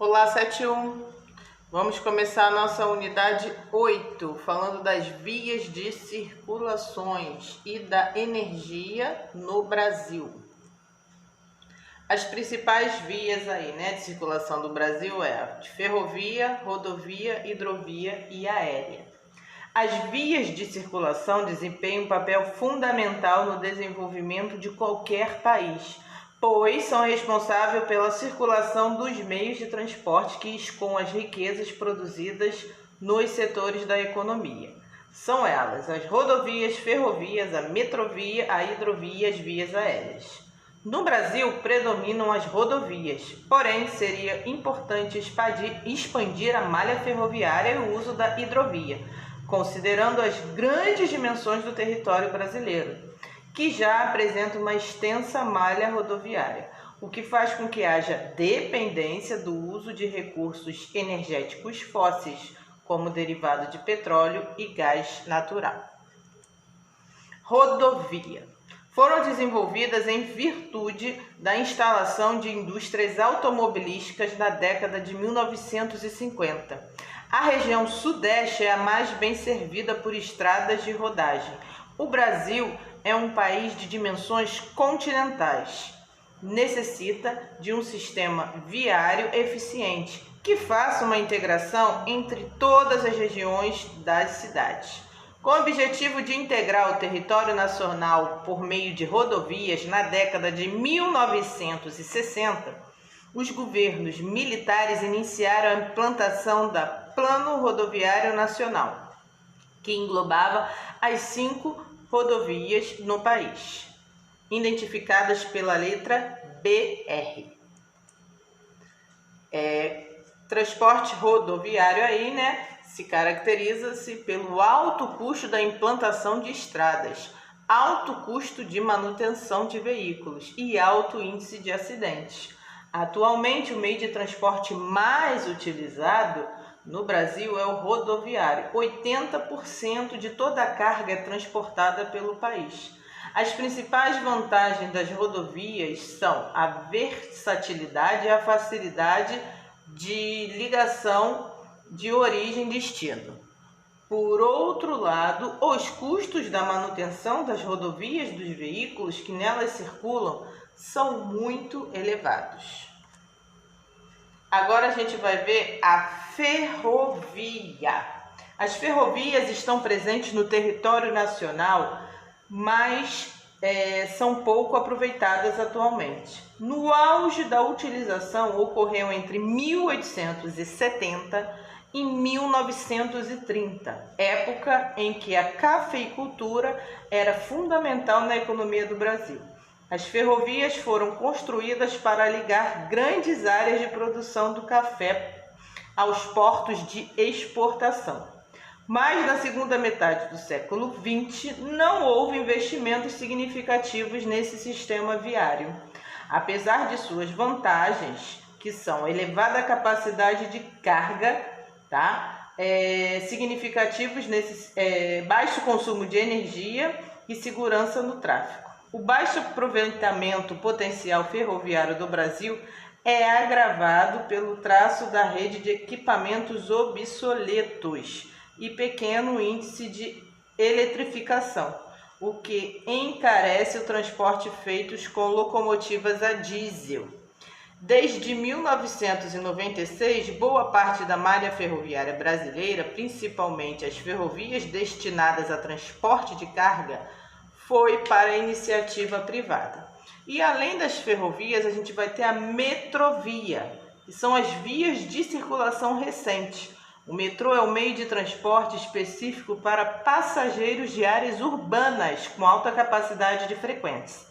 Olá, 71. Vamos começar a nossa unidade 8, falando das vias de circulações e da energia no Brasil. As principais vias aí, de circulação do Brasil é a de ferrovia, rodovia, hidrovia e aérea. As vias de circulação desempenham um papel fundamental no desenvolvimento de qualquer país, pois são responsáveis pela circulação dos meios de transporte que escoam as riquezas produzidas nos setores da economia. São elas as rodovias, ferrovias, a metrovia, a hidrovia e as vias aéreas. No Brasil, predominam as rodovias, porém seria importante expandir a malha ferroviária e o uso da hidrovia, considerando as grandes dimensões do território brasileiro, que já apresenta uma extensa malha rodoviária, o que faz com que haja dependência do uso de recursos energéticos fósseis, como derivado de petróleo e gás natural. Rodovia. Foram desenvolvidas em virtude da instalação de indústrias automobilísticas na década de 1950. A região sudeste é a mais bem servida por estradas de rodagem. O Brasil é um país de dimensões continentais. Necessita de um sistema viário eficiente que faça uma integração entre todas as regiões das cidades. Com o objetivo de integrar o território nacional por meio de rodovias, na década de 1960, os governos militares iniciaram a implantação da Plano Rodoviário Nacional, que englobava as 5 rodovias no país, identificadas pela letra BR. Transporte rodoviário aí, se caracteriza-se pelo alto custo da implantação de estradas, alto custo de manutenção de veículos e alto índice de acidentes. Atualmente, o meio de transporte mais utilizado no Brasil é o rodoviário. 80% de toda a carga é transportada pelo país. As principais vantagens das rodovias são a versatilidade e a facilidade de ligação de origem e destino. Por outro lado, os custos da manutenção das rodovias dos veículos que nelas circulam são muito elevados. Agora a gente vai ver a ferrovia. As ferrovias estão presentes no território nacional, mas são pouco aproveitadas atualmente. No auge da utilização ocorreu entre 1870 e 1930, época em que a cafeicultura era fundamental na economia do Brasil. As ferrovias foram construídas para ligar grandes áreas de produção do café aos portos de exportação. Mas na segunda metade do século XX não houve investimentos significativos nesse sistema viário. Apesar de suas vantagens, que são elevada capacidade de carga, significativos baixo consumo de energia e segurança no tráfego. O baixo aproveitamento potencial ferroviário do Brasil é agravado pelo traço da rede de equipamentos obsoletos e pequeno índice de eletrificação, o que encarece o transporte feito com locomotivas a diesel. Desde 1996, boa parte da malha ferroviária brasileira, principalmente as ferrovias destinadas a transporte de carga, foi para a iniciativa privada. E além das ferrovias, a gente vai ter a metrovia, que são as vias de circulação recente. O metrô é um meio de transporte específico para passageiros de áreas urbanas com alta capacidade de frequência.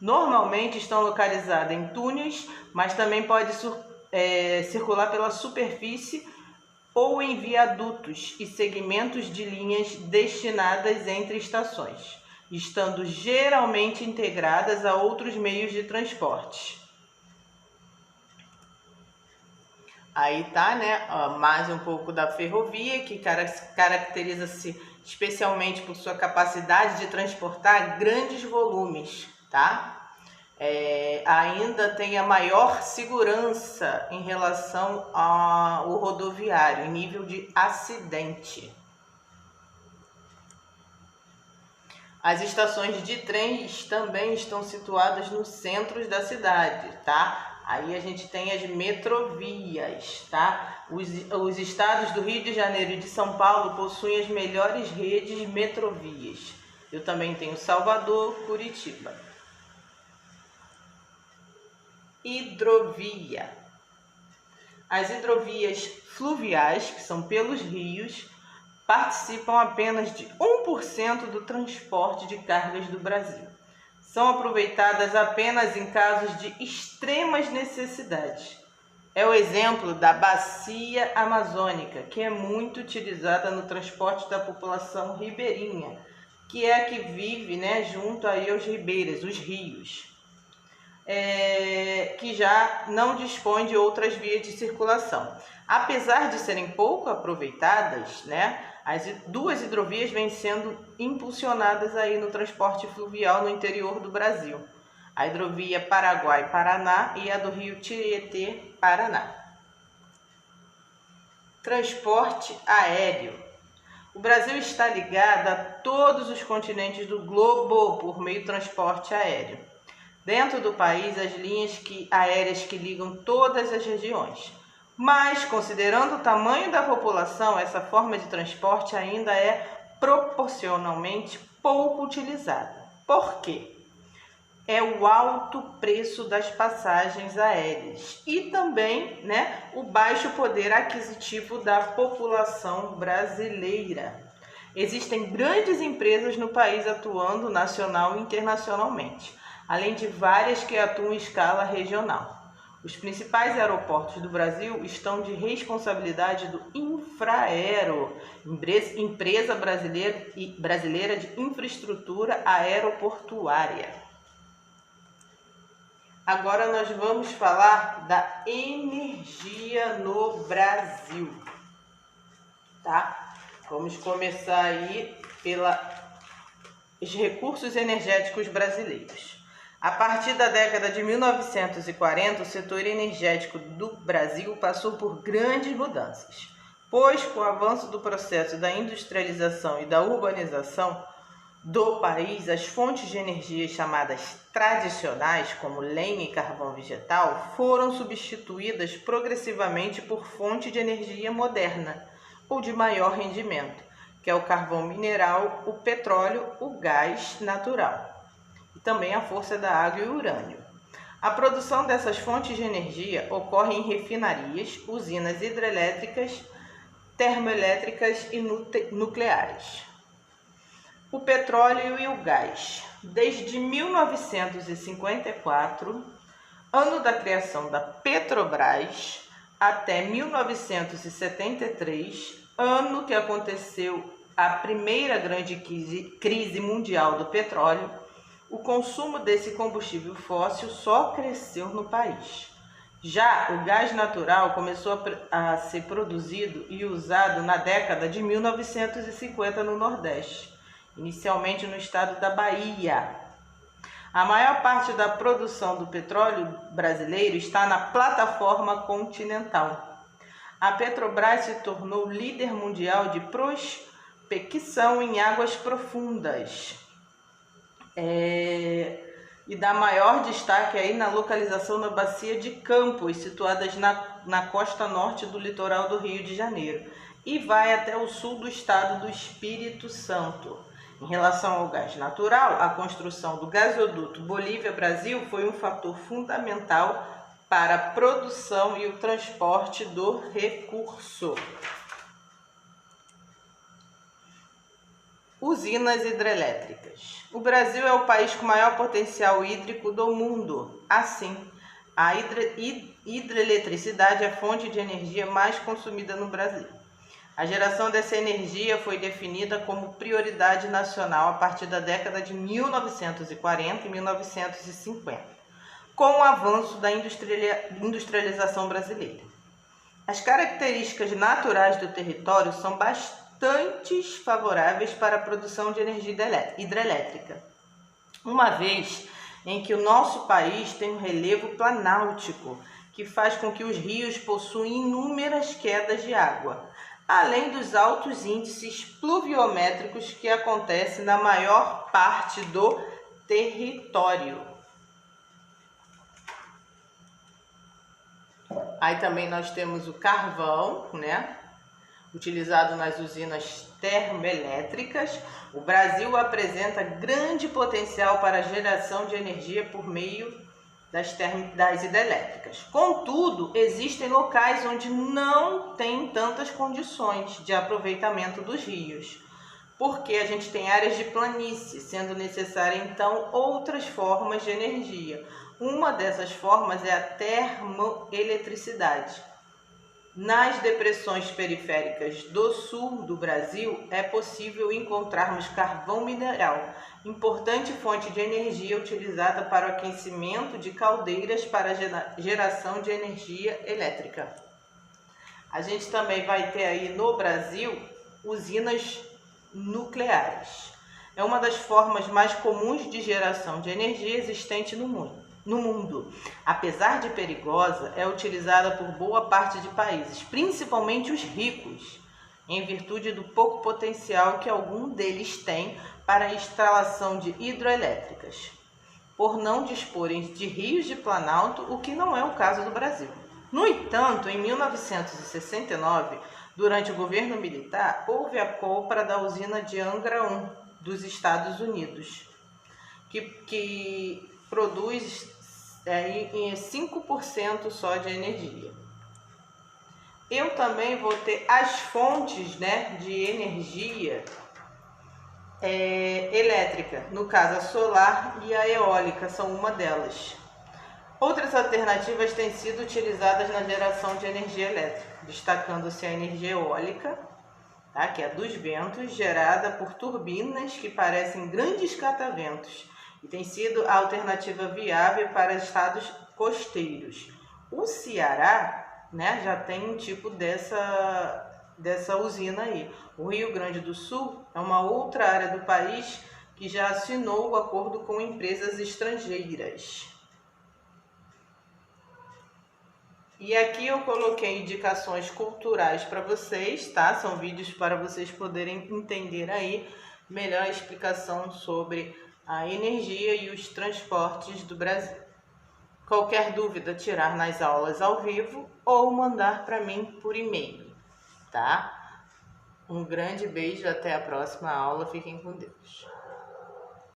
Normalmente estão localizadas em túneis, mas também pode circular pela superfície ou em viadutos e segmentos de linhas destinadas entre estações, estando geralmente integradas a outros meios de transporte. Aí mais um pouco da ferrovia, que caracteriza-se especialmente por sua capacidade de transportar grandes volumes, ainda tem a maior segurança em relação ao rodoviário, em nível de acidente. As estações de trens também estão situadas nos centros da cidade, tá? Aí a gente tem as metrovias, tá? Os estados do Rio de Janeiro e de São Paulo possuem as melhores redes de metrovias. Eu também tenho Salvador, Curitiba. Hidrovia. As hidrovias fluviais, que são pelos rios, participam apenas de 1% do transporte de cargas do Brasil. São aproveitadas apenas em casos de extremas necessidades. É o exemplo da bacia amazônica, que é muito utilizada no transporte da população ribeirinha, que é a que vive, né, junto aí aos ribeiros, os rios, que já não dispõe de outras vias de circulação. Apesar de serem pouco aproveitadas, né, as duas hidrovias vêm sendo impulsionadas aí no transporte fluvial no interior do Brasil. A hidrovia Paraguai-Paraná e a do Rio Tietê-Paraná. Transporte aéreo. O Brasil está ligado a todos os continentes do globo por meio do transporte aéreo. Dentro do país, as linhas aéreas que ligam todas as regiões. Mas, considerando o tamanho da população, essa forma de transporte ainda é proporcionalmente pouco utilizada. Por quê? É o alto preço das passagens aéreas e também, né, o baixo poder aquisitivo da população brasileira. Existem grandes empresas no país atuando nacional e internacionalmente, além de várias que atuam em escala regional. Os principais aeroportos do Brasil estão de responsabilidade do Infraero, empresa brasileira de infraestrutura aeroportuária. Agora nós vamos falar da energia no Brasil, tá? Vamos começar aí pelos recursos energéticos brasileiros. A partir da década de 1940, o setor energético do Brasil passou por grandes mudanças, pois com o avanço do processo da industrialização e da urbanização do país, as fontes de energia chamadas tradicionais, como lenha e carvão vegetal, foram substituídas progressivamente por fonte de energia moderna ou de maior rendimento, que é o carvão mineral, o petróleo, o gás natural e também a força da água e o urânio. A produção dessas fontes de energia ocorre em refinarias, usinas hidrelétricas, termoelétricas e nucleares. O petróleo e o gás. Desde 1954, ano da criação da Petrobras, até 1973, ano que aconteceu a primeira grande crise mundial do petróleo, o consumo desse combustível fóssil só cresceu no país. Já o gás natural começou a ser produzido e usado na década de 1950 no Nordeste, inicialmente no estado da Bahia. A maior parte da produção do petróleo brasileiro está na plataforma continental. A Petrobras se tornou líder mundial de prospecção em águas profundas. E dá maior destaque aí na localização na Bacia de Campos, situadas na costa norte do litoral do Rio de Janeiro, e vai até o sul do estado do Espírito Santo. Em relação ao gás natural, a construção do gasoduto Bolívia-Brasil foi um fator fundamental para a produção e o transporte do recurso. Usinas hidrelétricas. O Brasil é o país com maior potencial hídrico do mundo. Assim, a hidroeletricidade é a fonte de energia mais consumida no Brasil. A geração dessa energia foi definida como prioridade nacional a partir da década de 1940 e 1950, com o avanço da industrialização brasileira. As características naturais do território são bastante favoráveis para a produção de energia hidrelétrica, uma vez em que o nosso país tem um relevo planáltico, que faz com que os rios possuam inúmeras quedas de água, além dos altos índices pluviométricos que acontecem na maior parte do território. Aí também nós temos o carvão, né? Utilizado nas usinas termoelétricas. O Brasil apresenta grande potencial para a geração de energia por meio das hidrelétricas. Contudo, existem locais onde não tem tantas condições de aproveitamento dos rios, porque a gente tem áreas de planície, sendo necessária então outras formas de energia. Uma dessas formas é a termoeletricidade. Nas depressões periféricas do sul do Brasil, é possível encontrarmos carvão mineral, importante fonte de energia utilizada para o aquecimento de caldeiras para a geração de energia elétrica. A gente também vai ter aí no Brasil usinas nucleares. É uma das formas mais comuns de geração de energia existente no mundo. Apesar de perigosa, é utilizada por boa parte de países, principalmente os ricos, em virtude do pouco potencial que algum deles tem para a instalação de hidroelétricas, por não disporem de rios de planalto, o que não é o caso do Brasil. No entanto, em 1969, durante o governo militar, houve a compra da usina de Angra 1, dos Estados Unidos, que produz 5% só de energia. Eu também vou ter as fontes, né, de energia elétrica, no caso a solar e a eólica são uma delas. Outras alternativas têm sido utilizadas na geração de energia elétrica, destacando-se a energia eólica, tá, que é dos ventos, gerada por turbinas que parecem grandes cataventos, e tem sido a alternativa viável para estados costeiros. O Ceará, né, já tem um tipo dessa usina aí. O Rio Grande do Sul é uma outra área do país que já assinou o acordo com empresas estrangeiras. E aqui eu coloquei indicações culturais para vocês, tá? São vídeos para vocês poderem entender aí melhor a explicação sobre a energia e os transportes do Brasil. Qualquer dúvida, tirar nas aulas ao vivo ou mandar para mim por e-mail, tá? Um grande beijo, até a próxima aula, fiquem com Deus.